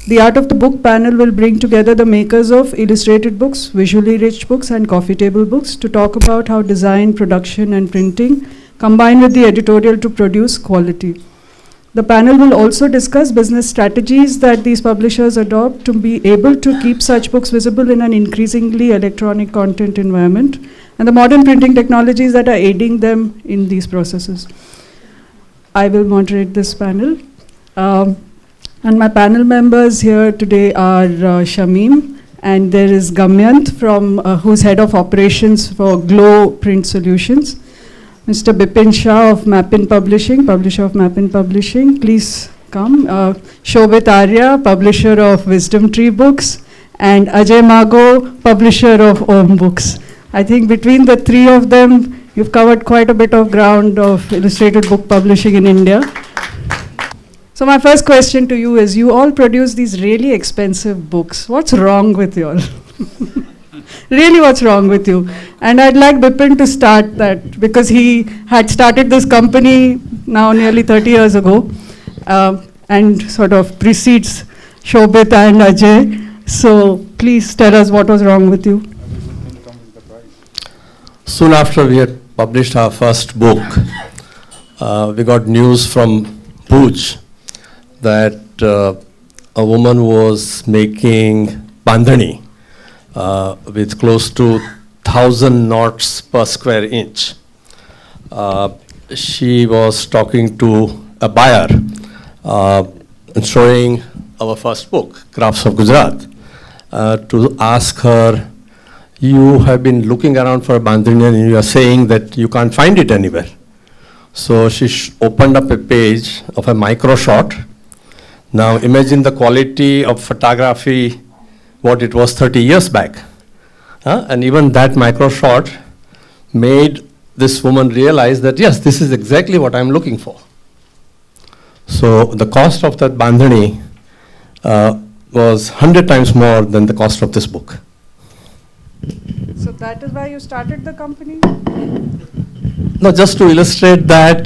The Art of the Book panel will bring together the makers of illustrated books, visually rich books, and coffee table books to talk about how design, production, and printing combine with the editorial to produce quality. The panel will also discuss business strategies that these publishers adopt to be able to keep such books visible in an increasingly electronic content environment, and the modern printing technologies that are aiding them in these processes. I will moderate this panel. And my panel members here today are Shamim, and there is Gamyant, who's head of operations for Glow Print Solutions. Mr. Bipin Shah of Mappin Publishing, publisher of Mappin Publishing, please come. Shobit Arya, publisher of Wisdom Tree Books, and Ajay Mago, publisher of Om Books. I think between the three of them, you've covered quite a bit of ground of illustrated book publishing in India. So my first question to you is, you all produce these really expensive books. What's wrong with you all? Really, what's wrong with you? And I'd like Bipin to start that, because he had started this company now nearly 30 years ago, and sort of precedes Shobit and Ajay. So please tell us what was wrong with you. Soon after we had published our first book, we got news from Bhuj that a woman was making bandhani with close to 1,000 knots per square inch. She was talking to a buyer and showing our first book, Crafts of Gujarat, to ask her, you have been looking around for a bandhani and you are saying that you can't find it anywhere. So she opened up a page of a micro shot. Now imagine the quality of photography, what it was 30 years back. And even that micro shot made this woman realize that, yes, this is exactly what I'm looking for. So the cost of that bandhani was 100 times more than the cost of this book. So that is why you started the company? No, just to illustrate that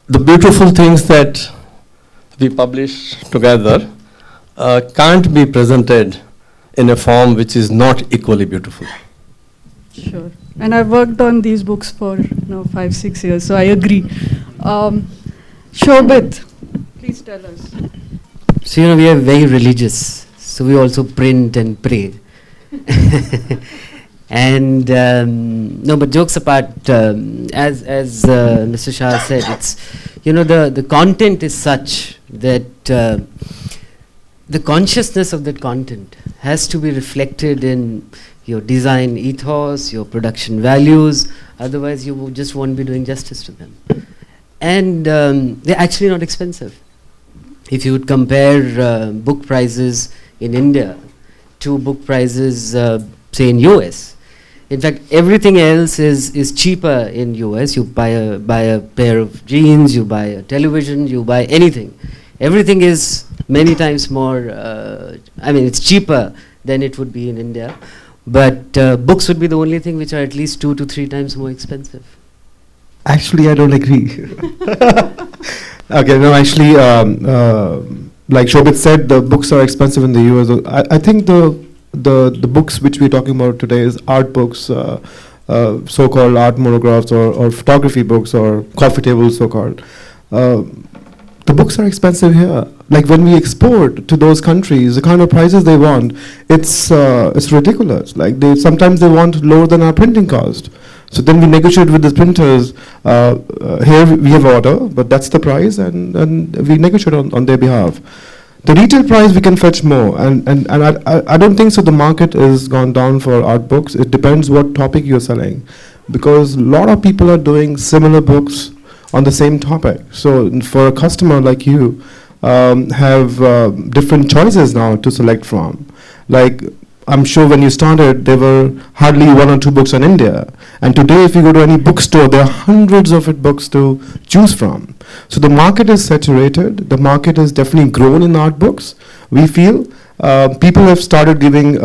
the beautiful things that we publish together can't be presented in a form which is not equally beautiful. Sure. And I've worked on these books for 5-6 years, so I agree. Shobit, please tell us. So, we are very religious, so we also print and pray. And no, but jokes apart, as Mr. Shah said, it's the content is such that the consciousness of that content has to be reflected in your design ethos, your production values. Otherwise, you just won't be doing justice to them. And they're actually not expensive. If you would compare book prices in India to book prices, say in US. In fact, everything else is cheaper in US. You buy a pair of jeans, you buy a television, you buy anything. Everything is many times more, it's cheaper than it would be in India. But books would be the only thing which are at least 2 to 3 times more expensive. Actually, I don't agree. Okay, no, actually, like Shobit said, the books are expensive in the US. I think the books which we're talking about today is art books, so-called art monographs or photography books or coffee tables, so-called. The books are expensive here. Like when we export to those countries, the kind of prices they want, it's ridiculous. Like sometimes they want lower than our printing cost. So then we negotiate with the printers. Here we have order, but that's the price, and we negotiate on their behalf. The retail price we can fetch more, and I don't think so. The market has gone down for art books. It depends what topic you're selling, because a lot of people are doing similar books on the same topic. So for a customer like you, have different choices now to select from. Like I'm sure when you started, there were hardly 1 or 2 books on India. And today, if you go to any bookstore, there are hundreds of books to choose from. So the market is saturated. The market has definitely grown in art books. We feel people have started giving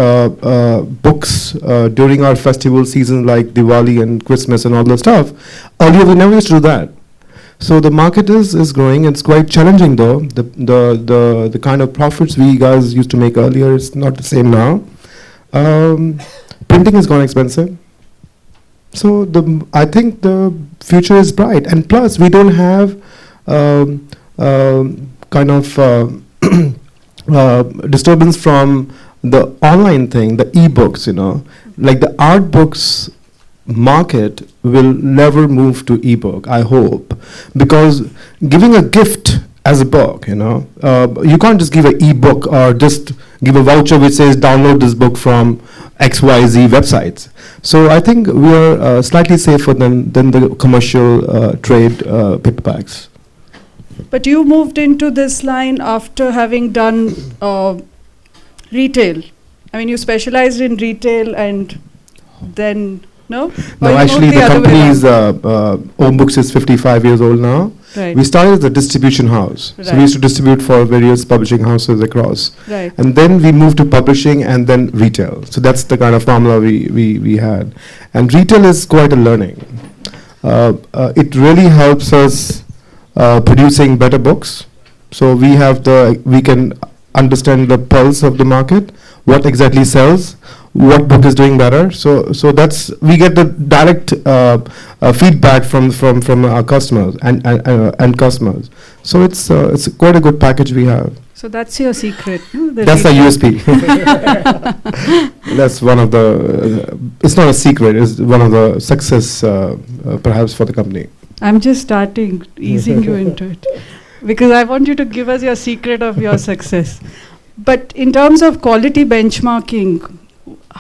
books during our festival season, like Diwali and Christmas and all that stuff. Earlier, we never used to do that. So the market is growing. It's quite challenging though. The kind of profits we guys used to make earlier is not the same now. Printing has gone expensive. So I think the future is bright, and plus we don't have kind of disturbance from the online thing, the e-books. Like the art books market will never move to ebook, I hope, because giving a gift as a book, you can't just give an ebook or just give a voucher which says download this book from XYZ websites. So I think we are slightly safer than the commercial trade paperbacks. But you moved into this line after having done retail. I mean, you specialized in retail and then, no? No, Or you actually moved the other way company's around? own books is 55 years old now. Right. We started as a distribution house. So Right. we used to distribute for various publishing houses across. Right. And then we moved to publishing and then retail. So that's the kind of formula we had. And retail is quite a learning. It really helps us producing better books. So we can understand the pulse of the market, what exactly sells, what book is doing better. So we get the direct feedback from our customers and customers. So it's quite a good package we have. So that's your secret, no? That's the USP. That's one of the. It's not a secret. It's one of the success, perhaps, for the company. I'm just starting, easing you into it. Because I want you to give us your secret of your success. But in terms of quality benchmarking,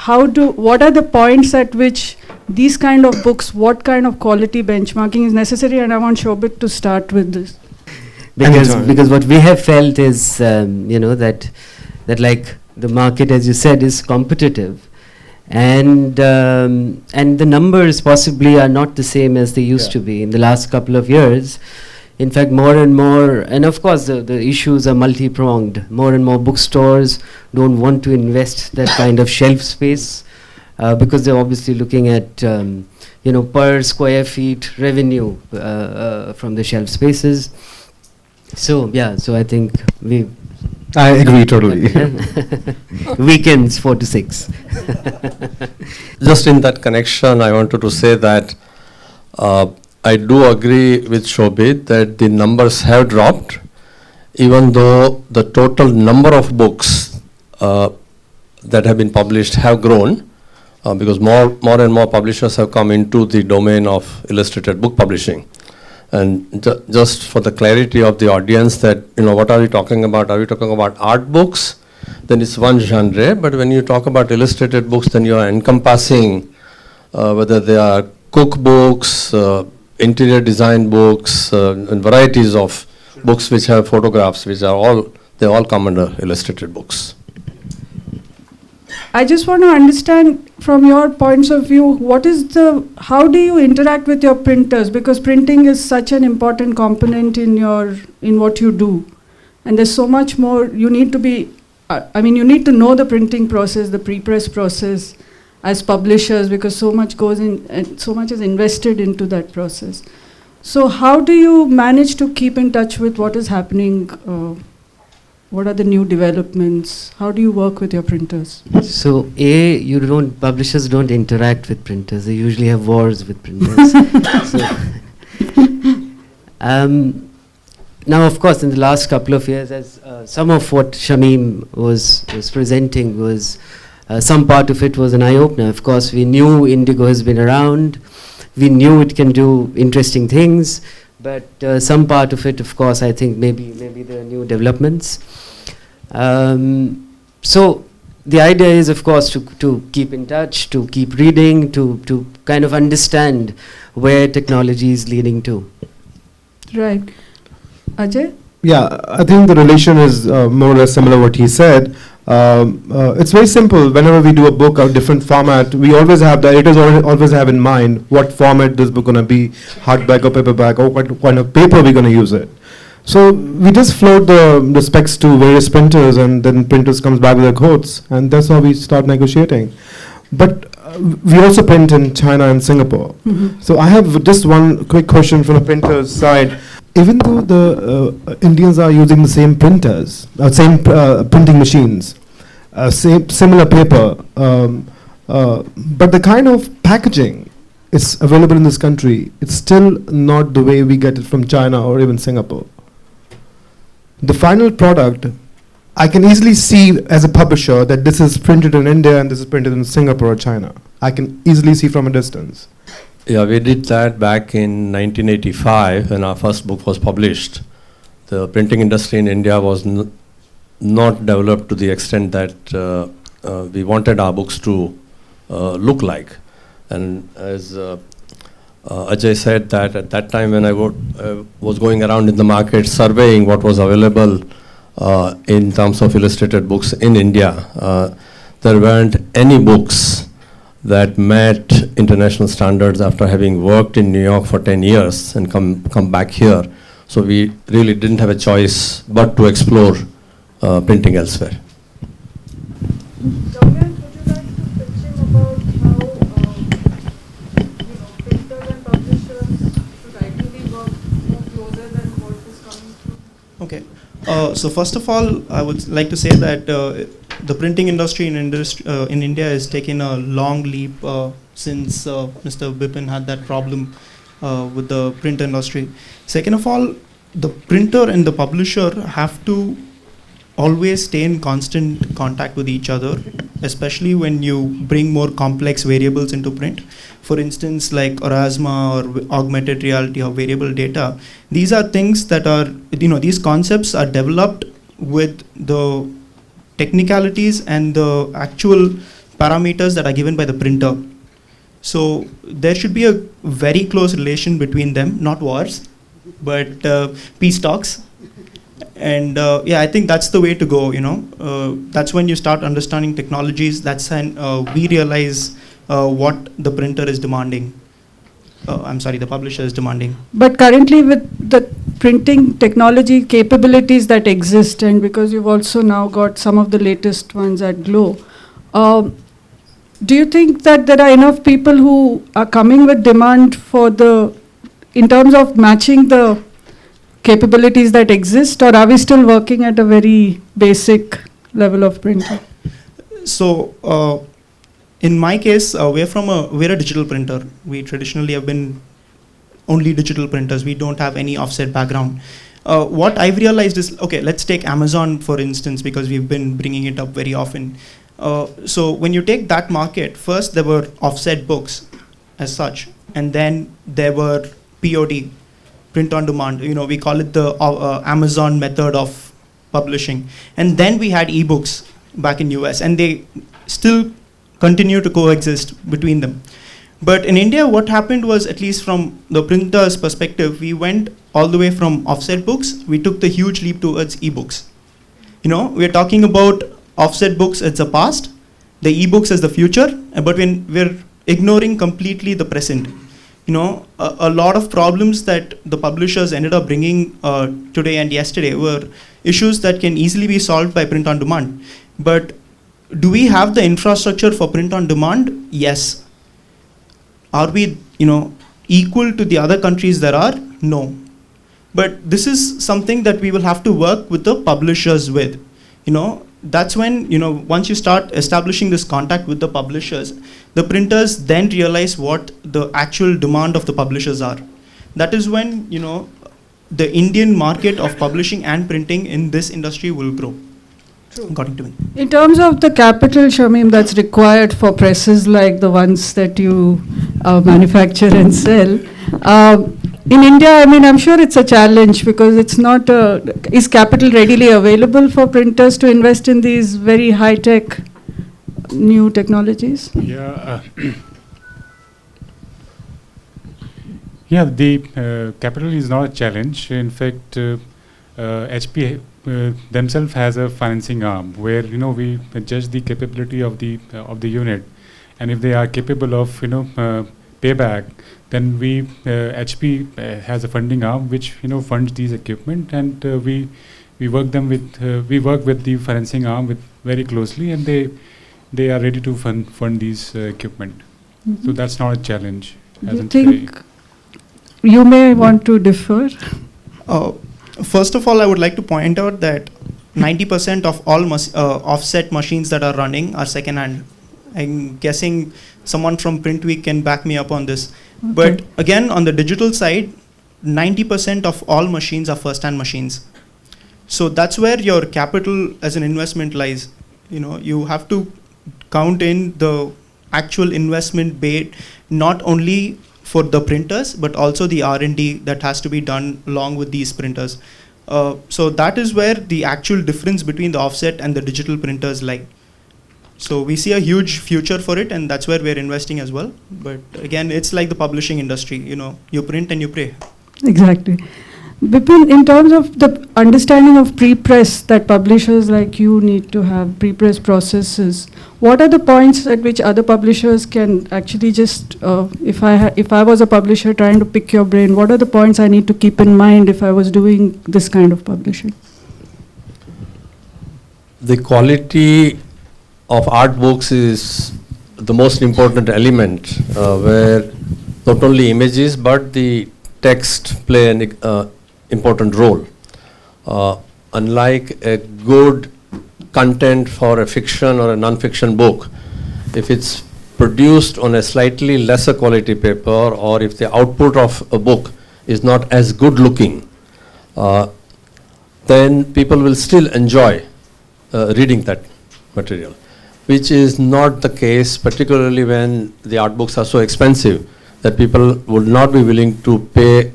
what are the points at which these kind of books, what kind of quality benchmarking is necessary? And I want Shobit to start with this. Because what we have felt is, that like the market, as you said, is competitive. And the numbers possibly are not the same as they used to be in the last couple of years. In fact, more and more, and of course the issues are multi-pronged. More and more bookstores don't want to invest that kind of shelf space because they're obviously looking at, per square feet revenue from the shelf spaces. So I think I agree totally. Weekends 4 to 6. Just in that connection, I wanted to say that I do agree with Shobit that the numbers have dropped, even though the total number of books that have been published have grown, because more and more publishers have come into the domain of illustrated book publishing. And just for the clarity of the audience that, what are we talking about? Are we talking about art books? Then it's one genre. But when you talk about illustrated books, then you are encompassing whether they are cookbooks, interior design books, and varieties of books which have photographs, they all come under illustrated books. I just want to understand from your points of view, how do you interact with your printers? Because printing is such an important component in what you do. And there's so much more, you need to know the printing process, the pre-press process as publishers, because so much goes in, and so much is invested into that process. So how do you manage to keep in touch with what is happening? What are the new developments? How do you work with your printers? So publishers don't interact with printers. They usually have wars with printers. Now, of course, in the last couple of years, as some of what Shamim was presenting was, some part of it was an eye-opener. Of course, we knew Indigo has been around. We knew it can do interesting things. But some part of it, of course, I think maybe there are new developments. So the idea is, of course, to keep in touch, to keep reading, to kind of understand where technology is leading to. Right. Ajay? Yeah, I think the relation is more or less similar what he said. It's very simple. Whenever we do a book of different format, we always have, the editors always have in mind what format this book going to be, hardback or paperback, or what kind of paper we're going to use it. So we just float the specs to various printers, and then printers comes back with their quotes, and that's how we start negotiating. But we also print in China and Singapore. Mm-hmm. So I have just one quick question from the printer's side. even though the Indians are using the same printers, same printing machines, same similar paper, but the kind of packaging is available in this country, it's still not the way we get it from China or even Singapore. The final product, I can easily see as a publisher that this is printed in India and this is printed in Singapore or China. I can easily see from a distance. Yeah, we did that back in 1985 when our first book was published. The printing industry in India was not developed to the extent that we wanted our books to look like. And as Ajay said, that at that time when I was going around in the market surveying what was available in terms of illustrated books in India, there weren't any books that met international standards after having worked in New York for 10 years and come back here. So we really didn't have a choice but to explore printing elsewhere. Dorian, would you like to pitch in about how printers and publishers should ideally work more closer than what is coming through? Okay. So first of all, I would like to say that the printing industry in India has taken a long leap since Mr. Bipin had that problem with the print industry. Second of all, the printer and the publisher have to always stay in constant contact with each other, especially when you bring more complex variables into print. For instance, like Orasma or augmented reality or variable data. These are things that are, these concepts are developed with the technicalities and the actual parameters that are given by the printer. So there should be a very close relation between them, not wars, but peace talks. And yeah, I think that's the way to go, that's when you start understanding technologies. That's when we realize what the printer is demanding. The publisher is demanding. But currently with the printing technology capabilities that exist, and because you've also now got some of the latest ones at Glow, do you think that there are enough people who are coming with demand for in terms of matching the capabilities that exist, or are we still working at a very basic level of printing? So in my case, we're a digital printer. We traditionally have been only digital printers. We don't have any offset background. What I've realized is, okay, let's take Amazon for instance, because we've been bringing it up very often. So when you take that market, first there were offset books as such, and then there were POD, print on demand. We call it the Amazon method of publishing. And then we had ebooks back in US, and they still continue to coexist between them. But in India, what happened was, at least from the printer's perspective, we went all the way from offset books. We took the huge leap towards ebooks. We're talking about offset books as the past, the ebooks as the future, but we're ignoring completely the present. A lot of problems that the publishers ended up bringing today and yesterday were issues that can easily be solved by print on demand. But do we have the infrastructure for print on demand? Yes. Are we, equal to the other countries there are? No. But this is something that we will have to work with the publishers with. That's when, once you start establishing this contact with the publishers, the printers then realize what the actual demand of the publishers are. That is when, the Indian market of publishing and printing in this industry will grow. True. According to me. In terms of the capital, Shamim, that's required for presses like the ones that you manufacture and sell, in India, I'm sure it's a challenge because it's not is capital readily available for printers to invest in these very high-tech new technologies? Yeah. Yeah, the capital is not a challenge. In fact, HP themselves has a financing arm where we judge the capability of the unit, and if they are capable of payback, then we HP has a funding arm which funds these equipment, and we work with the financing arm very closely, and they are ready to fund these equipment. Mm-hmm. So that's not a challenge. You think you may want to differ? First of all, I would like to point out that 90% of all offset machines that are running are second-hand. I'm guessing someone from Print Week can back me up on this. Okay. But again, on the digital side, 90% of all machines are first-hand machines. So that's where your capital as an investment lies. You have to count in the actual investment bait, not only for the printers, but also the R&D that has to be done along with these printers. So that is where the actual difference between the offset and the digital printers lie. So we see a huge future for it, and that's where we're investing as well. But again, it's like the publishing industry, you print and you pray. Exactly. Bipin, in terms of the understanding of pre-press that publishers like you need to have, pre-press processes, what are the points at which other publishers can actually just, if I was a publisher trying to pick your brain, what are the points I need to keep in mind if I was doing this kind of publishing? The quality of art books is the most important element, where not only images but the text play an important role. Unlike a good content for a fiction or a non-fiction book, if it's produced on a slightly lesser quality paper, or if the output of a book is not as good looking, then people will still enjoy reading that material, which is not the case, particularly when the art books are so expensive that people would not be willing to pay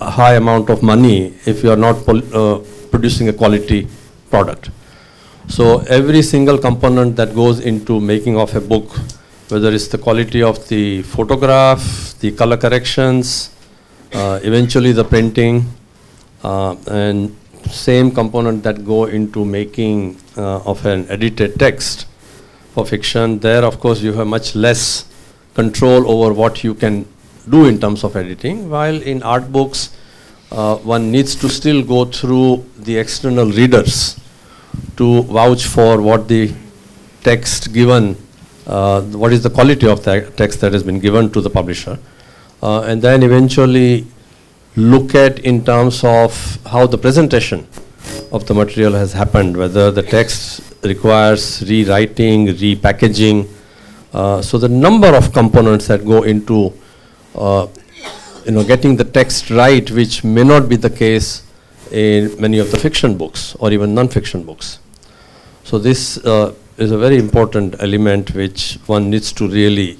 a high amount of money if you are not producing a quality product. So every single component that goes into making of a book, whether it's the quality of the photograph, the color corrections, eventually the printing, and same component that go into making of an edited text for fiction, there of course you have much less control over what you can do in terms of editing, while in art books one needs to still go through the external readers to vouch for what the text given, what is the quality of the text that has been given to the publisher, and then eventually look at in terms of how the presentation of the material has happened, whether the text requires rewriting, repackaging. So the number of components that go into getting the text right, which may not be the case in many of the fiction books or even non-fiction books. So this is a very important element which one needs to really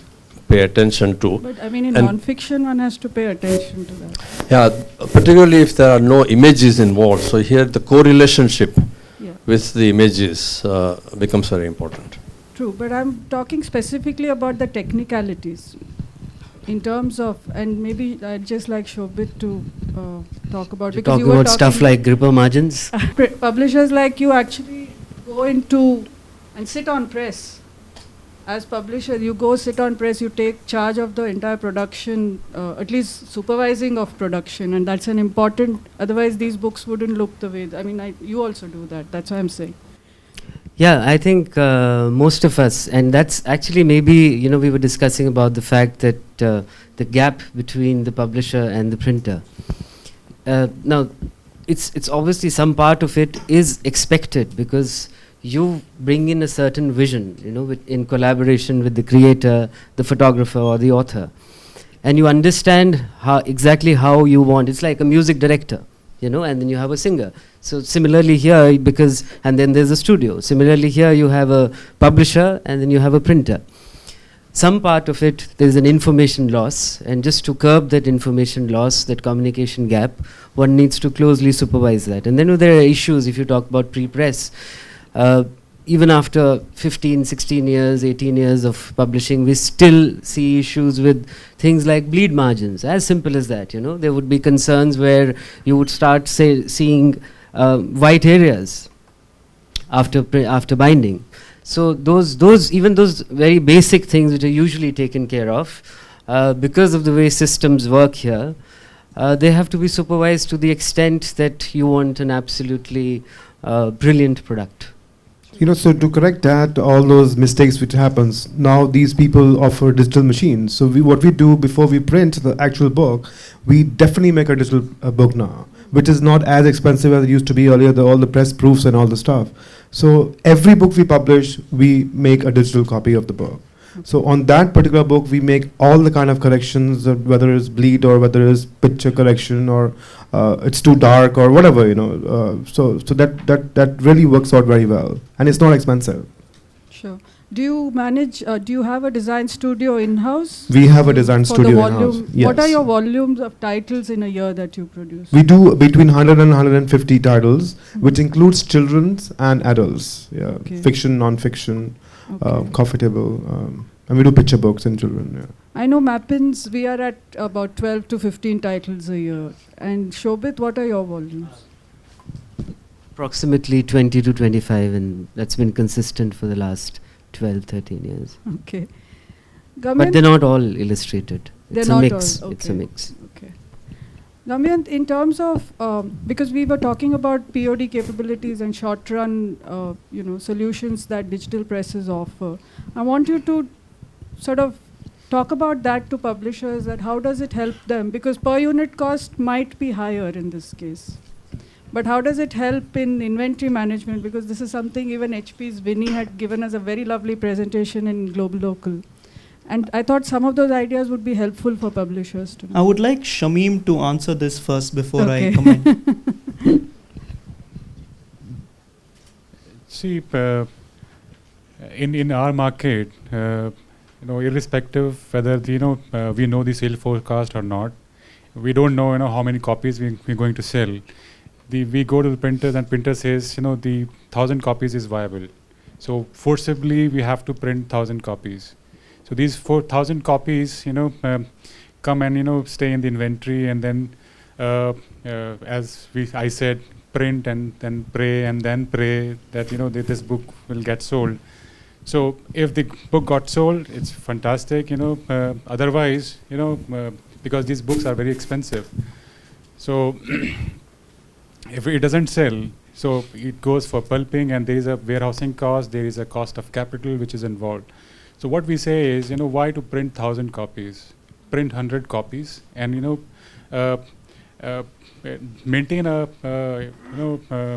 pay attention to. But I mean, in non-fiction, one has to pay attention to that. Yeah, particularly if there are no images involved. So here the correlationship with the images becomes very important. True, but I'm talking specifically about the technicalities in terms of, and maybe I'd just like Shobit to talk about, You're because talking you were about stuff like gripper margins. Publishers like you actually go into and sit on press. As publisher, you go sit on press, you take charge of the entire production, at least supervising of production, and that's an important, otherwise these books wouldn't look the way, I mean, you also do that, that's what I'm saying. Yeah, I think most of us, and that's actually maybe, we were discussing about the fact that the gap between the publisher and the printer. Now, it's obviously some part of it is expected because you bring in a certain vision, in collaboration with the creator, the photographer, or the author. And you understand exactly how you want. It's like a music director, and then you have a singer. So similarly here, and then there's a studio. Similarly here, you have a publisher, and then you have a printer. Some part of it, there's an information loss, and just to curb that information loss, that communication gap, one needs to closely supervise that. And then there are issues, if you talk about pre-press, even after 15, 16 years, 18 years of publishing, we still see issues with things like bleed margins, as simple as that, There would be concerns where you would start seeing white areas after binding. So even those very basic things which are usually taken care of, because of the way systems work here, they have to be supervised to the extent that you want an absolutely brilliant product. So to correct that, all those mistakes which happens, now these people offer digital machines. So what we do before we print the actual book, we definitely make a digital book now. which is not as expensive as it used to be earlier, all the press proofs and all the stuff. So every book we publish, we make a digital copy of the book. So on that particular book, we make all the kind of corrections, whether it's bleed or whether it's picture correction or it's too dark or whatever, so that really works out very well, and it's not expensive. Sure. Do you manage? Do you have a design studio in-house? We have a design for studio the in-house. volume. Yes. What are your volumes of titles in a year that you produce? We do between 100 and 150 titles, which includes children's and adults. Yeah, Okay. fiction, non-fiction, Okay. coffee table, and we do picture books in children. Yeah. I know Mappins, we are at about 12 to 15 titles a year. And Shobit, what are your volumes? Approximately 20 to 25, and that's been consistent for the last 12, 13 years. Okay. But they're not all illustrated. They're It's a not mix. all, It's a okay. mix. Okay. Damayanth, in terms of, because we were talking about POD capabilities and short-run, solutions that digital presses offer, I want you to sort of talk about that to publishers, that how does it help them? Because per unit cost might be higher in this case. But how does it help in inventory management? Because this is something even HP's Vinny had given us a very lovely presentation in Global Local. And I thought some of those ideas would be helpful for publishers to know. I would like Shamim to answer this first before I Okay. comment. See, in our market, irrespective whether we know the sale forecast or not, we don't know how many copies we're going to sell. We go to the printers and printer says the 1,000 copies is viable. So forcibly we have to print 1,000 copies. So these 4,000 copies come and stay in the inventory, and then as I said, print and then pray that this book will get sold. So if the book got sold, it's fantastic. Otherwise, because these books are very expensive. So if it doesn't sell, so it goes for pulping, and there is a warehousing cost, there is a cost of capital which is involved. So what we say is, why to print 1,000 copies? Print 100 copies, and maintain a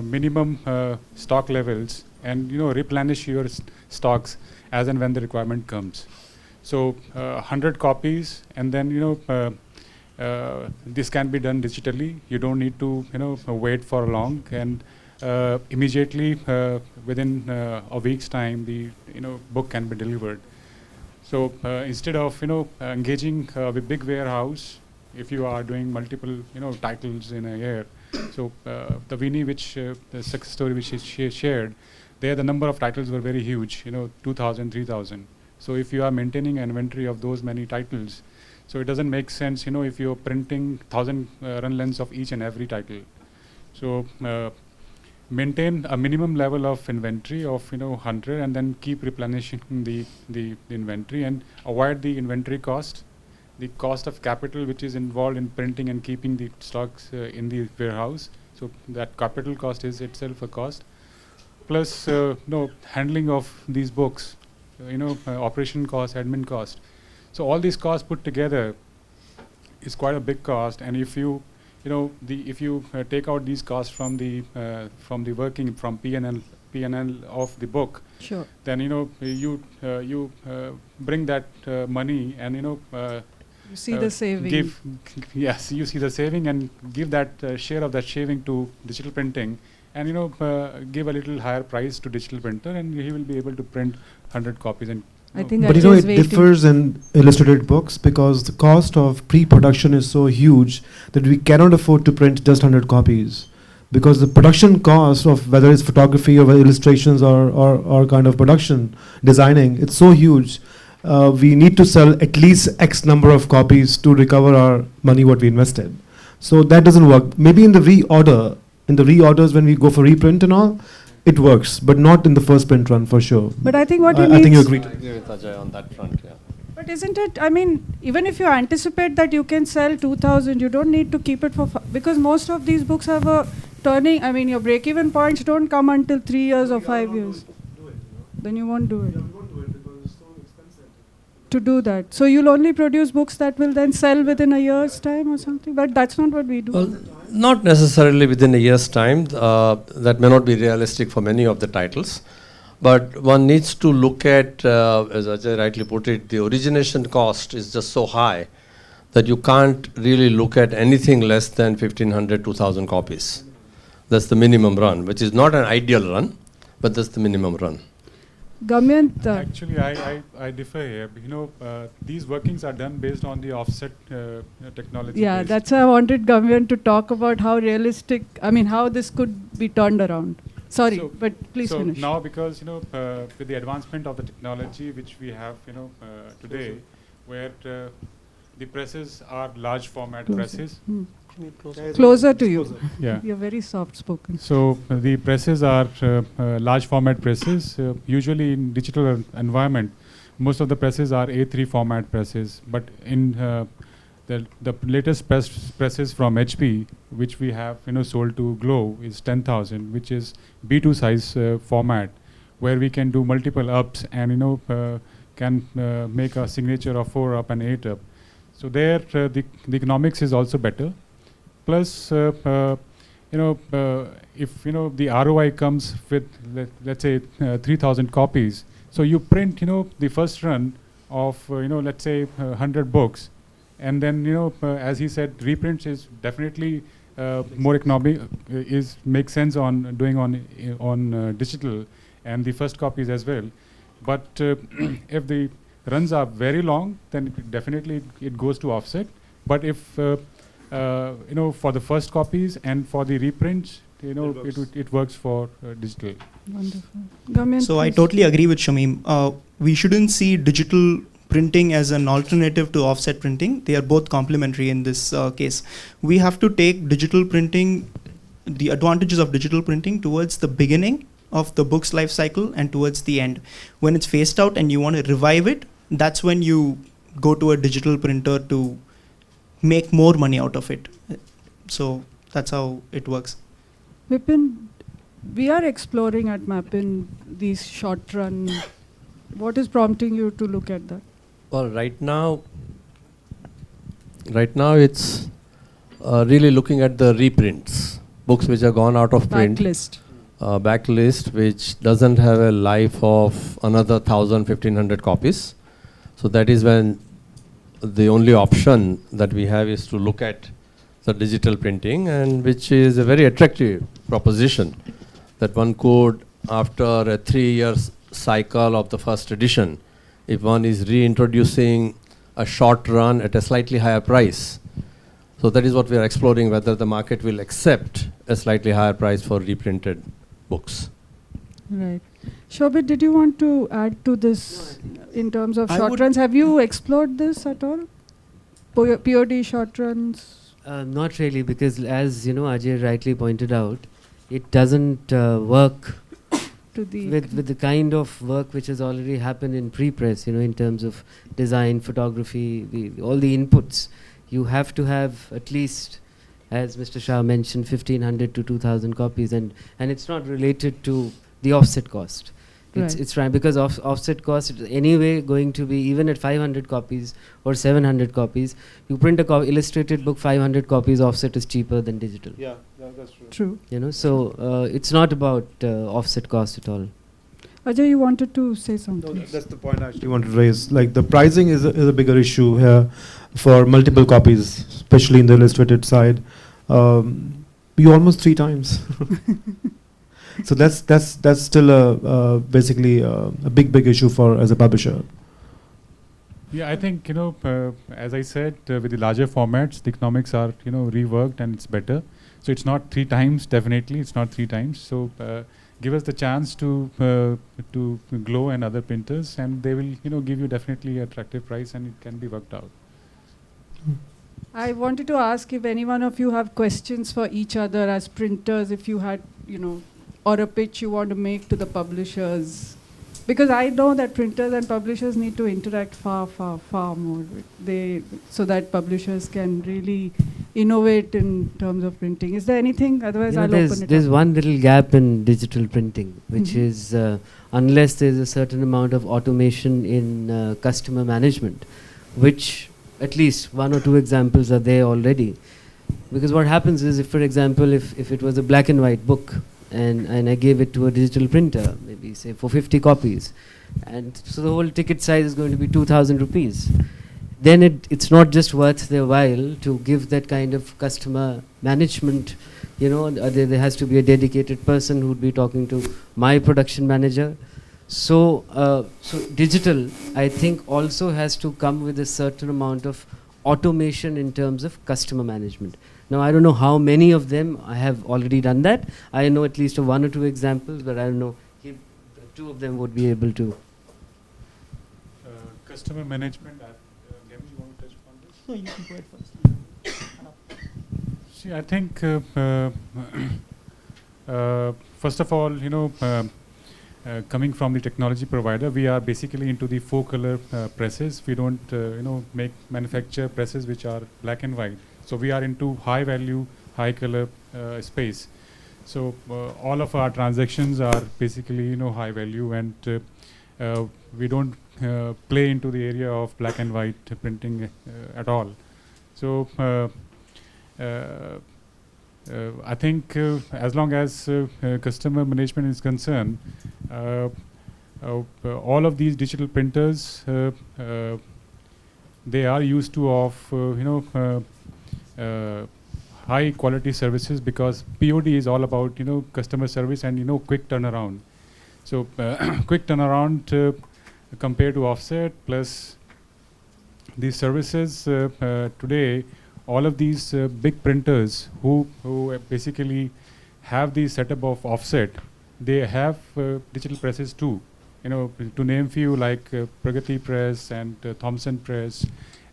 minimum stock levels, and replenish your stocks as and when the requirement comes. So 100 copies, and then this can be done digitally. You don't need to wait for long, and immediately within a week's time the book can be delivered. So instead of engaging with big warehouse, if you are doing multiple titles in a year, so the Vinny, which the success story which she shared, there the number of titles were very huge, 2,000, 3,000. So if you are maintaining an inventory of those many titles, so it doesn't make sense, if you're printing 1,000 run lengths of each and every title. So maintain a minimum level of inventory of 100, and then keep replenishing the inventory, and avoid the inventory cost, the cost of capital which is involved in printing and keeping the stocks in the warehouse. So that capital cost is itself a cost, plus handling of these books, operation cost, admin cost. So all these costs put together is quite a big cost, and if you take out these costs from the working from P&L of the book, Sure. then you bring that money, and You see the saving. Yes, you see the saving, and give that share of that saving to digital printing, and give a little higher price to digital printer, and he will be able to print 100 copies. And I think But that it is waiting. differs in illustrated books because the cost of pre-production is so huge that we cannot afford to print just 100 copies. Because the production cost of whether it's photography or illustrations or kind of production, designing, it's so huge. We need to sell at least X number of copies to recover our money what we invested. So that doesn't work. Maybe in the reorders when we go for reprint and all, it works, but not in the first print run for sure. But I think what he I think you needs- agree. I agree with Ajay on that front, yeah. But isn't it, even if you anticipate that you can sell 2,000, you don't need to keep it for, because most of these books have a turning, your break-even points don't come until 3 years or 5 years. Then you won't do it. To do that. So you'll only produce books that will then sell within a year's time or something, but that's not what we do. Well, Not necessarily within a year's time. That may not be realistic for many of the titles. But one needs to look at, as Ajay rightly put it, the origination cost is just so high that you can't really look at anything less than 1,500, 2,000 copies. That's the minimum run, which is not an ideal run, but that's the minimum run. Gamyant, Actually, I differ here. These workings are done based on the offset technology. yeah, that's why I wanted Gamyant to talk about how realistic, how this could be turned around. Sorry, but please finish. So now, because with the advancement of the technology which we have, today, where the presses are large format presses. Closer to you. Yeah. You're very soft spoken. So the presses are large format presses. Usually in digital environment, most of the presses are A3 format presses. But in the latest presses from HP, which we have sold to Glow, is 10,000, which is B2 size format, where we can do multiple ups and can make a signature of 4 up and 8 up. So there the economics is also better. Plus, if the ROI comes with let's say 3,000 copies, so you print the first run of let's say 100 books, and then as he said, reprints is definitely more economic, makes sense on doing on digital, and the first copies as well. But if the runs are very long, then definitely it goes to offset. But if for the first copies and for the reprints, it works for digital. Wonderful. Gamyant, So I please. totally agree with Shamim. We shouldn't see digital printing as an alternative to offset printing. They are both complementary in this case. We have to take digital printing, the advantages of digital printing, towards the beginning of the book's life cycle and towards the end. When it's phased out and you want to revive it, that's when you go to a digital printer to make more money out of it. So that's how it works. Vipin, we are exploring at Mappin these short run. What is prompting you to look at that? Well, right now it's really looking at the reprints, books which are gone out of print. Backlist. Backlist, which doesn't have a life of another 1,000, 1,500 copies. So that is when the only option that we have is to look at the digital printing, and which is a very attractive proposition that one could, after a 3-year cycle of the first edition, if one is reintroducing a short run at a slightly higher price. So that is what we are exploring, whether the market will accept a slightly higher price for reprinted books. Right. Shobit, did you want to add to this in terms of I short would- runs? Have you explored this at all? POD short runs? Not really, because as Ajay rightly pointed out, it doesn't work To the with the kind of work which has already happened in pre-press, in terms of design, photography, all the inputs. You have to have at least, as Mr. Shah mentioned, 1,500 to 2,000 copies, and it's not related to the offset cost. Right. It's right, because offset cost is anyway going to be, even at 500 copies or 700 copies, you print a illustrated book, 500 copies, offset is cheaper than digital. Yeah, that's true. True. So it's not about offset cost at all. Ajay, you wanted to say something. That's the point I actually wanted to raise. Like, the pricing is a bigger issue here for multiple copies, especially in the illustrated side. You almost 3 times. So that's still basically a big issue for as a publisher. Yeah, I think as I said, with the larger formats, the economics are reworked and it's better. So it's not 3 times. Definitely, it's not 3 times. So give us the chance to Glow and other printers, and they will give you definitely attractive price, and it can be worked out. I wanted to ask if any one of you have questions for each other as printers, if you had, or a pitch you want to make to the publishers. Because I know that printers and publishers need to interact far more so that publishers can really innovate in terms of printing. Is there anything? Otherwise, I'll open it There's up. one little gap in digital printing, which is unless there's a certain amount of automation in customer management, which at least 1 or 2 examples are there already. Because what happens is, if, for example, if it was a black and white book, and I gave it to a digital printer, maybe say for 50 copies, and so the whole ticket size is going to be 2,000 rupees, then it's not just worth their while to give that kind of customer management. You know, there has to be a dedicated person who would be talking to my production manager. So digital, I think, also has to come with a certain amount of automation in terms of customer management. Now, I don't know how many of them have already done that. I know at least of 1 or 2 examples, but I don't know if 2 of them would be able to. Customer management, Gavin, you want to touch upon this? No, you can go ahead first. See, I think, first of all, you know, coming from the technology provider, we are basically into the 4-color presses. We don't, you know, manufacture presses which are black and white. So we are into high value, high color space. So all of our transactions are basically, you know, high value, and we don't play into the area of black and white printing at all. So I think as long as customer management is concerned, all of these digital printers, they are used to of you know, high quality services, because POD is all about, you know, customer service and, you know, quick turnaround. So quick turnaround compared to offset, plus these services today, all of these big printers who basically have the setup of offset, they have digital presses too. You know, to name few, like Pragati Press and Thomson Press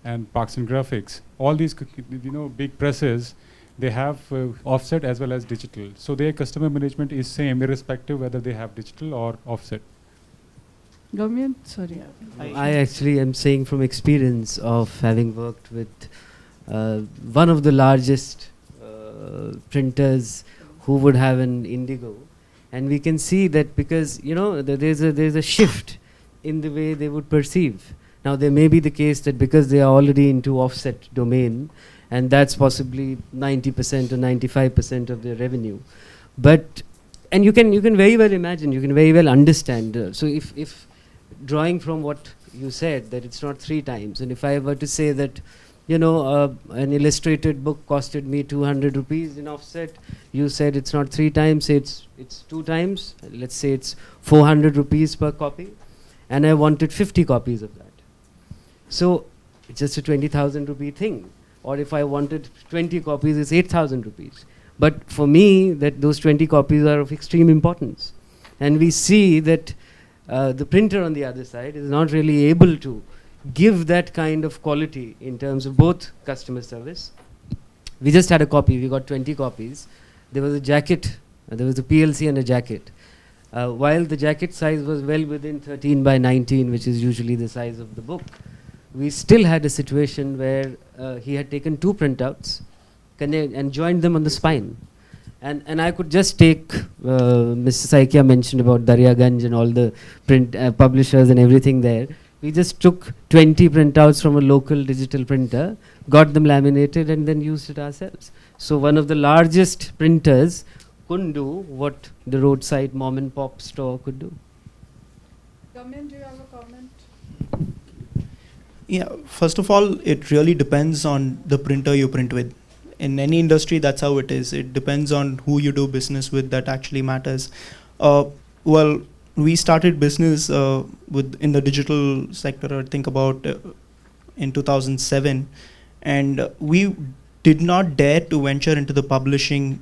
and Parks and Graphics. All these, you know, big presses, they have offset as well as digital. So their customer management is same, irrespective whether they have digital or offset. Gaumian, sorry. I actually am saying from experience of having worked with one of the largest printers who would have an Indigo, and we can see that, because, you know, there's a shift in the way they would perceive. Now, there may be the case that because they are already into offset domain, and that's possibly 90% or 95% of their revenue, but, and you can very well imagine, you can very well understand. So if drawing from what you said, that it's not 3 times, and if I were to say that, you know, an illustrated book costed me 200 rupees in offset, you said it's not 3 times, say it's 2 times, let's say it's 400 rupees per copy, and I wanted 50 copies of that. So it's just a 20,000 rupee thing. Or if I wanted 20 copies, it's 8,000 rupees. But for me, that those 20 copies are of extreme importance. And we see that the printer on the other side is not really able to give that kind of quality in terms of both customer service. We just had a copy, we got 20 copies. There was a jacket, there was a PLC and a jacket. While the jacket size was well within 13 by 19, which is usually the size of the book, we still had a situation where he had taken 2 printouts and joined them on the spine. And I could just take, Mr. Saikia mentioned about Daryaganj and all the print publishers and everything there. We just took 20 printouts from a local digital printer, got them laminated, and then used it ourselves. So one of the largest printers couldn't do what the roadside mom and pop store could do. Gaumian, do you have a comment? Yeah, first of all, it really depends on the printer you print with. In any industry, that's how it is. It depends on who you do business with, that actually matters. Well, we started business in the digital sector, I think about in 2007, and we did not dare to venture into the publishing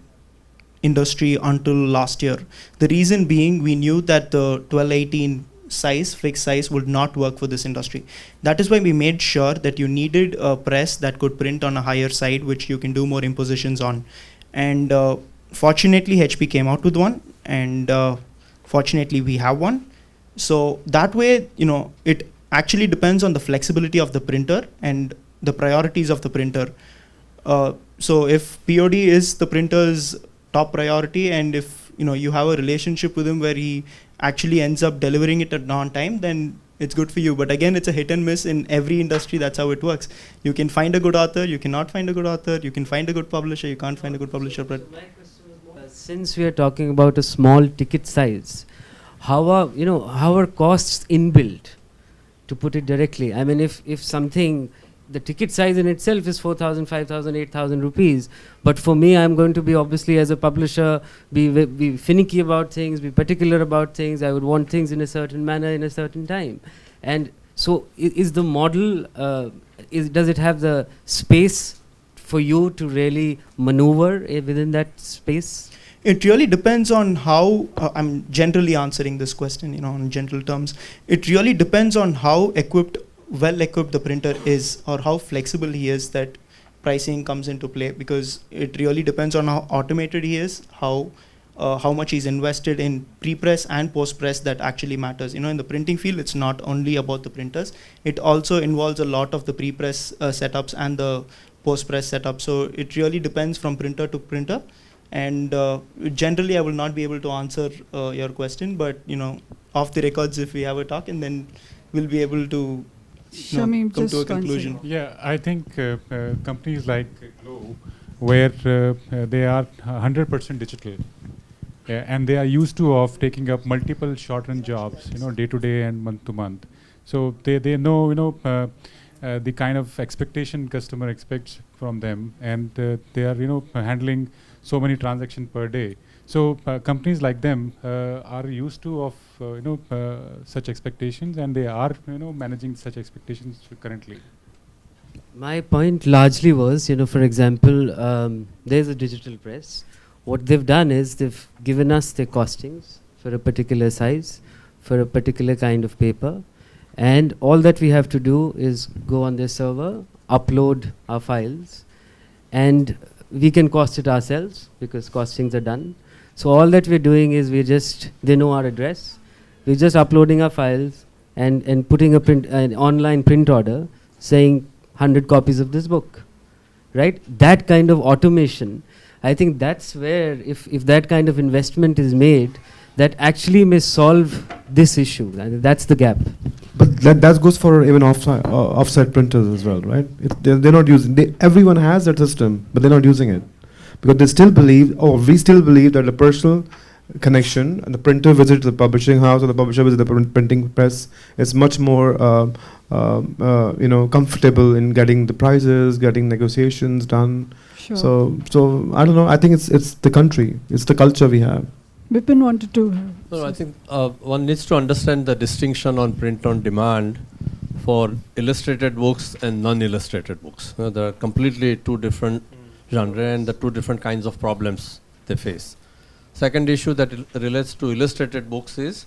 industry until last year. The reason being, we knew that the 1218 size, fixed size, would not work for this industry. That is why we made sure that you needed a press that could print on a higher side, which you can do more impositions on. And fortunately, HP came out with one, and fortunately, we have one. So that way, you know, it actually depends on the flexibility of the printer and the priorities of the printer. So if POD is the printer's top priority, and if, you know, you have a relationship with him where he actually ends up delivering it at on time, then it's good for you. But again, it's a hit and miss in every industry. That's how it works. You can find a good author, you cannot find a good author, you can find a good publisher, you can't find a good publisher. But since we are talking about a small ticket size, how are costs inbuilt, to put it directly? I mean, if something, the ticket size in itself is 4,000, 5,000, 8,000 rupees, but for me, I'm going to be, obviously, as a publisher, be finicky about things, be particular about things. I would want things in a certain manner, in a certain time. And so is the model, does it have the space for you to really maneuver within that space? it really depends on how, I'm generally answering this question, in general terms. It really depends on how well equipped the printer is, or how flexible he is, that pricing comes into play, because it really depends on how automated he is, how much he's invested in pre-press and post-press. That actually matters. In the printing field, it's not only about the printers. It also involves a lot of the pre-press setups and the post-press setup. So it really depends from printer to printer. And generally, I will not be able to answer your question, but off the records, if we have a talk, and then we'll be able to Shamim, come to a just one conclusion. second. Yeah, I think companies like Glow, where they are 100% digital, and they are used to of taking up multiple short-run jobs, day to day and month to month. So they know, the kind of expectation customer expects from them, and they are, handling so many transactions per day. So companies like them are used to of such expectations, and they are managing such expectations currently. My point largely was, for example, there's a digital press. What they've done is they've given us their costings for a particular size, for a particular kind of paper, and all that we have to do is go on their server, upload our files, and we can cost it ourselves because costings are done. So all that we're doing is they know our address, we're just uploading our files and putting an online print order saying 100 copies of this book, right? That kind of automation, I think that's where, if that kind of investment is made, that actually may solve this issue. And that's the gap. But that goes for even offset printers as well, right? They're not using. Everyone has that system, but they're not using it because they still believe, we still believe that the personal connection and the printer visit the publishing house or the publisher visit the printing press is much more, comfortable in getting the prices, getting negotiations done. Sure. So I don't know. I think it's the country, it's the culture we have. Vipin wanted to. No, I think one needs to understand the distinction on print on demand for illustrated books and non-illustrated books. There are completely two different genres and the two different kinds of problems they face. Second issue that relates to illustrated books is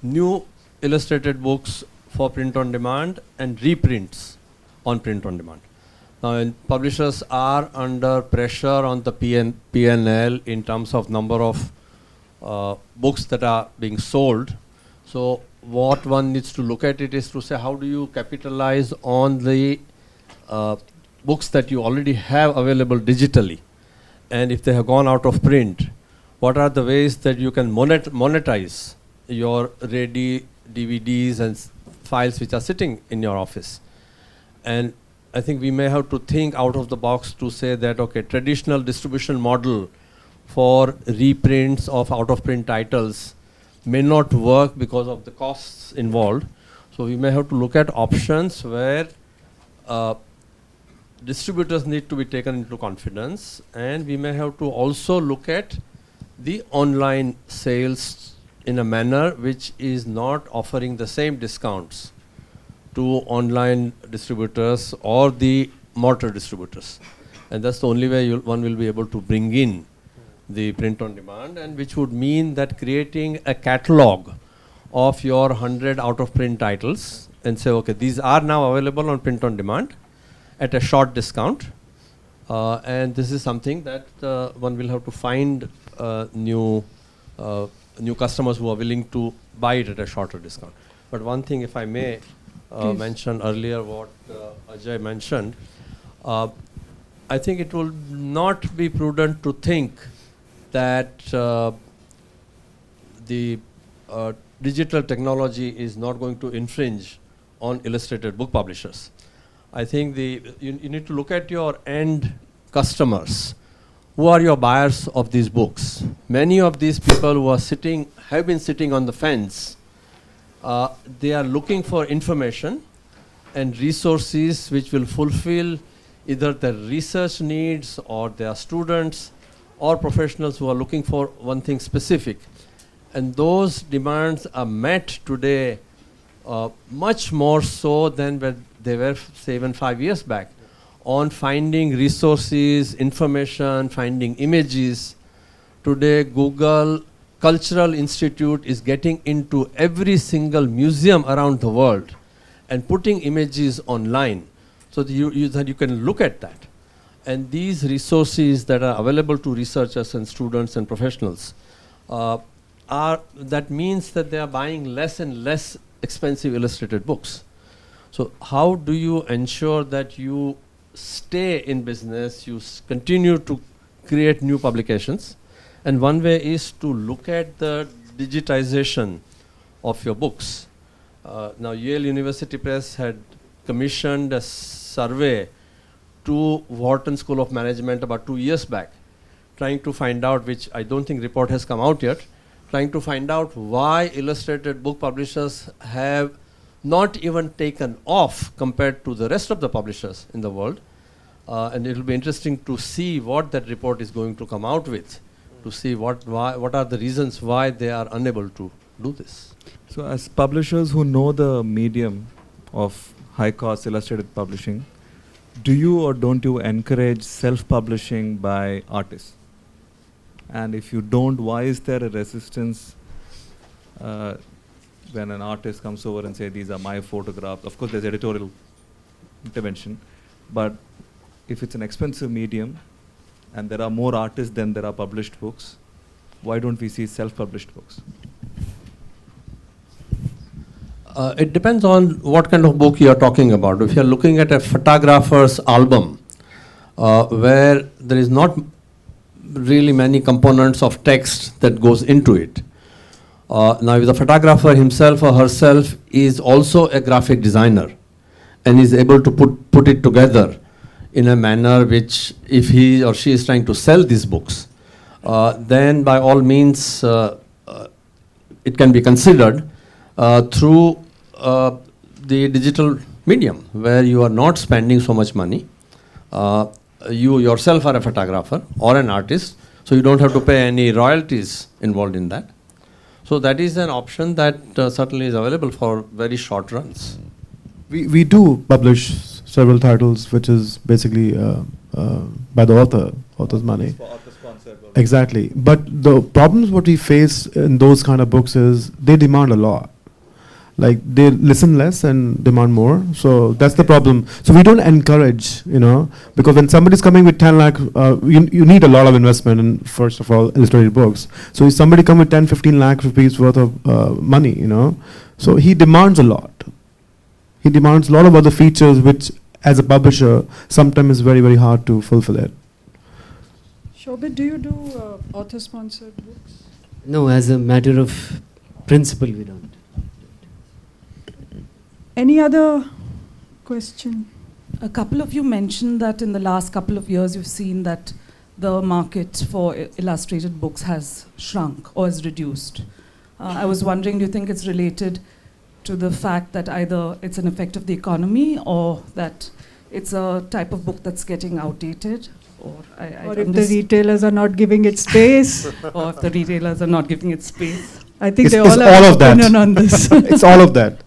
new illustrated books for print on demand and reprints on print on demand. Now, publishers are under pressure on the P&L in terms of number of books that are being sold. So what one needs to look at it is to say, how do you capitalize on the books that you already have available digitally? And if they have gone out of print, what are the ways that you can monetize your ready DVDs and files which are sitting in your office? And I think we may have to think out of the box to say that, okay, traditional distribution model for reprints of out-of-print titles may not work because of the costs involved. So we may have to look at options where distributors need to be taken into confidence, and we may have to also look at the online sales in a manner which is not offering the same discounts to online distributors or the mortar distributors. And that's the only way one will be able to bring in the print on demand, and which would mean that creating a catalog of your 100 out of print titles and say, okay, these are now available on print on demand at a short discount, and this is something that one will have to find new customers who are willing to buy it at a shorter discount. But one thing, if I may mention earlier what Ajay mentioned, I think it will not be prudent to think that the digital technology is not going to infringe on illustrated book publishers. I think you need to look at your end customers. Who are your buyers of these books? Many of these people who are have been sitting on the fence. They are looking for information and resources which will fulfill either their research needs, or their students or professionals who are looking for one thing specific. And those demands are met today much more so than when they were, say, even 5 years back, on finding resources, information, finding images. Today, Google Cultural Institute is getting into every single museum around the world and putting images online so that you can look at that. And these resources that are available to researchers and students and professionals, that means that they are buying less and less expensive illustrated books. So how do you ensure that you stay in business, you continue to create new publications? And one way is to look at the digitization of your books. Now, Yale University Press had commissioned a survey to Wharton School of Management about 2 years back, trying to find out, which I don't think report has come out yet, trying to find out why illustrated book publishers have not even taken off compared to the rest of the publishers in the world. And it will be interesting to see what that report is going to come out with, to see what are the reasons why they are unable to do this. So as publishers who know the medium of high-cost illustrated publishing, do you or don't you encourage self-publishing by artists? And if you don't, why is there a resistance when an artist comes over and say, these are my photographs? Of course, there's editorial intervention, but if it's an expensive medium and there are more artists than there are published books, why don't we see self-published books? It depends on what kind of book you are talking about. If you are looking at a photographer's album, where there is not really many components of text that goes into it. Now, if the photographer himself or herself is also a graphic designer and is able to put it together in a manner which, if he or she is trying to sell these books, then by all means it can be considered through the digital medium, where you are not spending so much money. You yourself are a photographer or an artist, so you don't have to pay any royalties involved in that. So that is an option that certainly is available for very short runs. We do publish several titles, which is basically by the author's money. Exactly. But the problems what we face in those kind of books is they demand a lot. Like, they listen less and demand more. So that's the problem. So we don't encourage, because when somebody's coming with 10 lakh, you need a lot of investment in, first of all, illustrated books. So if somebody come with 10, 15 lakh rupees worth of money, so he demands a lot. He demands a lot of other features, which as a publisher, sometimes is very, very hard to fulfill it. Shobit, do you do author-sponsored books? No, as a matter of principle, we don't. Any other question? A couple of you mentioned that in the last couple of years you've seen that the market for illustrated books has shrunk or is reduced. I was wondering, do you think it's related to the fact that either it's an effect of the economy or that it's a type of book that's getting outdated? Or if the retailers are not giving it space? Or if the retailers are not giving it space? I think It's they all all have of that. opinion on this. It's all of that.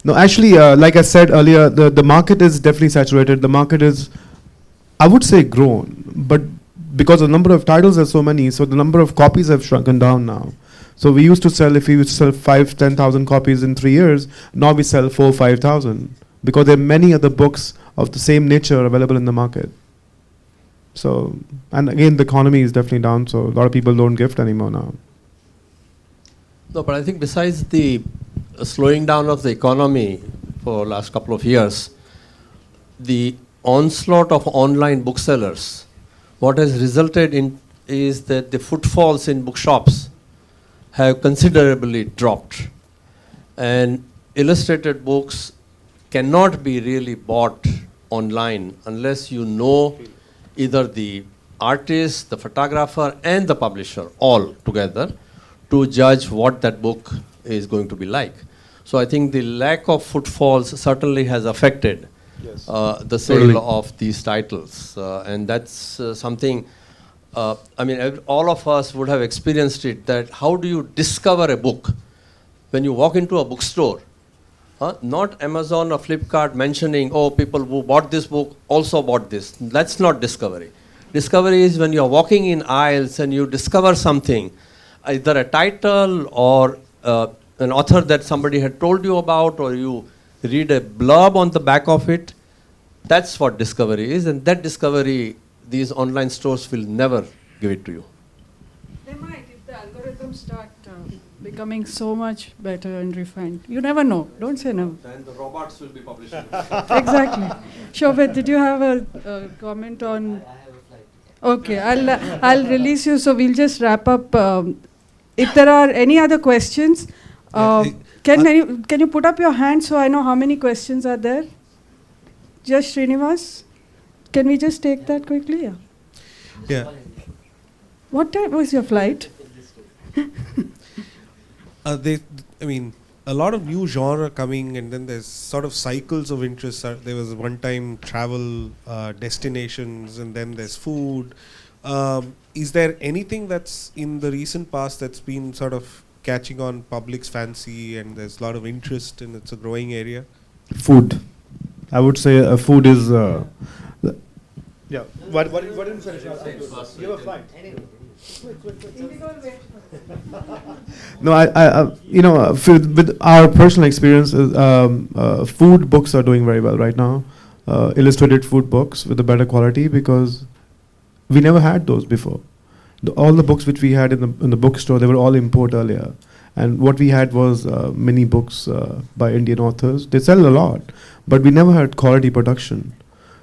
No, actually, like I said earlier, the market is definitely saturated. The market is, I would say, grown, but because the number of titles are so many, so the number of copies have shrunken down now. So we used to sell, if we used to sell 5,000, 10,000 copies in 3 years, now we sell 4,000, 5,000, because there are many other books of the same nature available in the market. So, and again, the economy is definitely down, so a lot of people don't gift anymore now. No, but I think besides the slowing down of the economy for last couple of years, the onslaught of online booksellers, what has resulted in is that the footfalls in bookshops have considerably dropped. And illustrated books cannot be really bought online unless you know either the artist, the photographer, and the publisher all together to judge what that book is going to be like. So I think the lack of footfalls certainly has affected the sale of these titles. And that's something, I mean, all of us would have experienced it, that how do you discover a book? When you walk into a bookstore, not Amazon or Flipkart mentioning, oh, people who bought this book also bought this. That's not discovery. Discovery is when you're walking in aisles and you discover something, either a title or an author that somebody had told you about, or you read a blurb on the back of it. That's what discovery is, and that discovery, these online stores will never give it to you. They might if the algorithms start becoming so much better and refined. You never know. Don't say never. Then the robots will be publishing. Exactly. Shobit, did you have a comment on? Okay, I'll release you. So we'll just wrap up. If there are any other questions, can you put up your hand so I know how many questions are there? Just Srinivas, can we just take that quickly? Yeah. Yeah. What time was your flight? I mean, a lot of new genre coming, and then there's sort of cycles of interest. There was one time travel destinations, and then there's food. Is there anything that's in the recent past that's been sort of catching on public's fancy, and there's a lot of interest, and it's a growing area? Food. I would say food is. Yeah. What didn't finish? Give a flight. No, I you know, with our personal experiences, food books are doing very well right now. Illustrated food books with a better quality, because we never had those before. All the books which we had in the bookstore, they were all import earlier, and what we had was mini books by Indian authors. They sell a lot, but we never had quality production.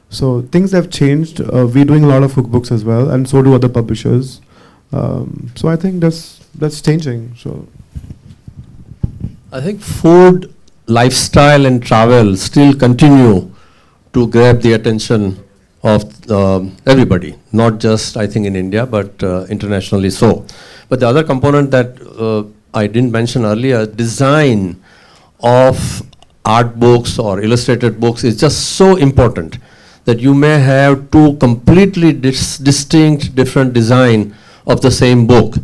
So things have changed. We're doing a lot of cookbooks as well, and so do other publishers. So I think that's changing. So I think food, lifestyle, and travel still continue to grab the attention of everybody, not just I think in India, but internationally so. But the other component that I didn't mention earlier, design of art books or illustrated books is just so important that you may have two completely distinct different design of the same book,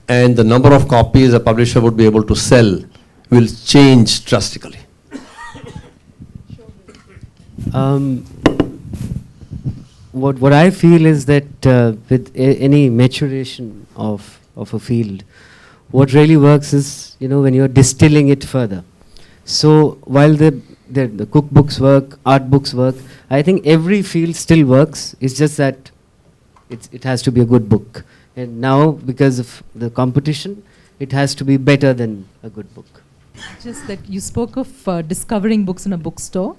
and the number of copies a publisher would be able to sell will change drastically. What I feel is that with any maturation of a field, what really works is, you know, when you're distilling it further. So while the cookbooks work, art books work, I think every field still works. It's just that it has to be a good book. And now, because of the competition, it has to be better than a good book. Just that you spoke of discovering books in a bookstore.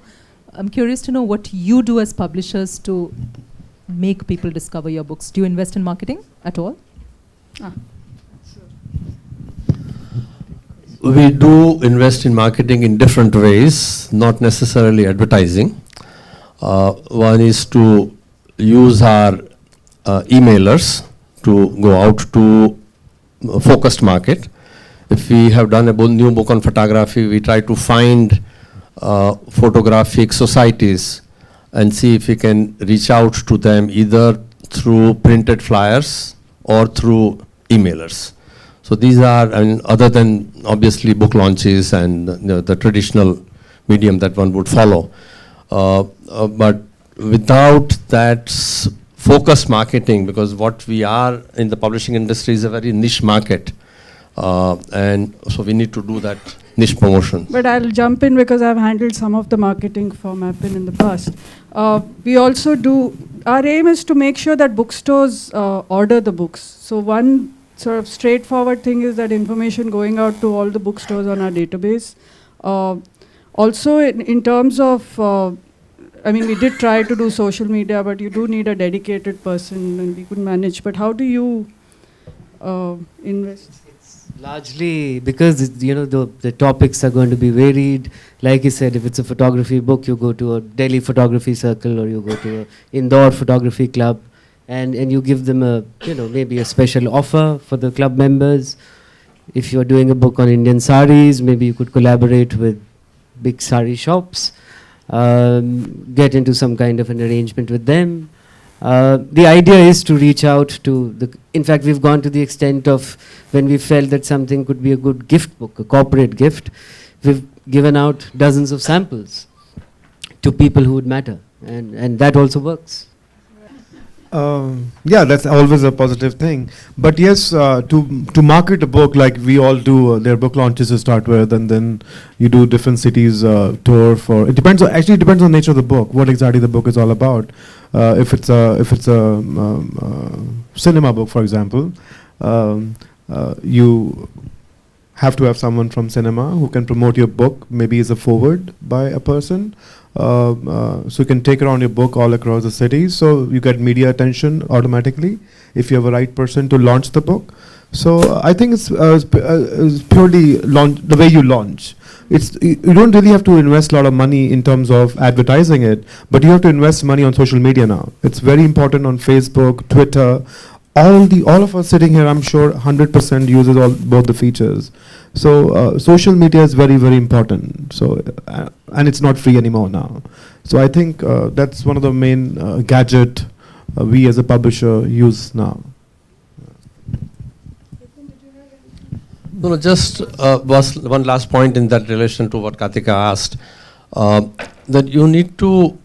I'm curious to know what you do as publishers to make people discover your books. Do you invest in marketing at all? We do invest in marketing in different ways, not necessarily advertising. One is to use our emailers to go out to a focused market. If we have done a new book on photography, we try to find photographic societies and see if we can reach out to them either through printed flyers or through emailers. So these are, I mean, other than obviously book launches and the traditional medium that one would follow. But without that focused marketing, because what we are in the publishing industry is a very niche market. And so we need to do that niche promotion. But I'll jump in because I've handled some of the marketing for Mappin in the past. We also do, our aim is to make sure that bookstores order the books. So one sort of straightforward thing is that information going out to all the bookstores on our database. Also in terms of, I mean, we did try to do social media, but you do need a dedicated person and we could manage. But how do you invest? Largely because the topics are going to be varied. Like you said, if it's a photography book, you go to a Delhi photography circle or you go to a Indore photography club, and you give them a maybe a special offer for the club members. If you're doing a book on Indian saris, maybe you could collaborate with big sari shops, get into some kind of an arrangement with them. The idea is to reach out to in fact, we've gone to the extent of when we felt that something could be a good gift book, a corporate gift, we've given out dozens of samples to people who would matter, and that also works. Yeah, that's always a positive thing. But yes, to market a book like we all do, there are book launches to start with, and then you do different cities tour for. It depends. Actually, it depends on the nature of the book, what exactly the book is all about. If it's a cinema book, for example, you have to have someone from cinema who can promote your book, maybe as a forward by a person. So you can take around your book all across the city, so you get media attention automatically if you have a right person to launch the book. So I think it's purely the way you launch. You don't really have to invest a lot of money in terms of advertising it, but you have to invest money on social media now. It's very important on Facebook, Twitter. All of us sitting here, I'm sure 100% uses both the features. So social media is very, very important. So and it's not free anymore now. So I think that's one of the main gadget we as a publisher use now. No, just was one last point in that relation to what Katika asked, that you need to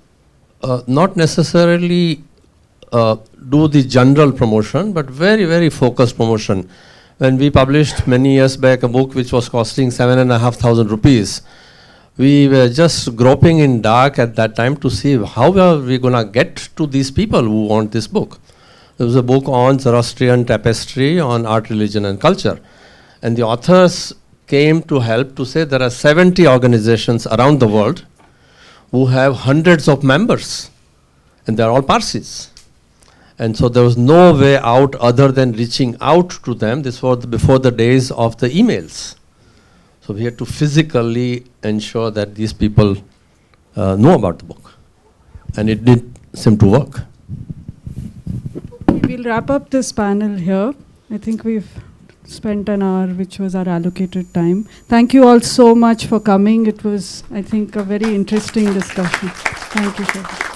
not necessarily do the general promotion, but very, very focused promotion. When we published many years back a book which was costing 7,500 rupees, we were just groping in dark at that time to see how are we going to get to these people who want this book. There was a book on Zoroastrian tapestry on art, religion and culture. And the authors came to help to say there are 70 organizations around the world who have hundreds of members, and they're all Parsis. And so there was no way out other than reaching out to them. This was before the days of the emails. So we had to physically ensure that these people know about the book. And it did seem to work. We'll wrap up this panel here. I think we've spent an hour, which was our allocated time. Thank you all so much for coming. It was, I think, a very interesting discussion. Thank you, sir.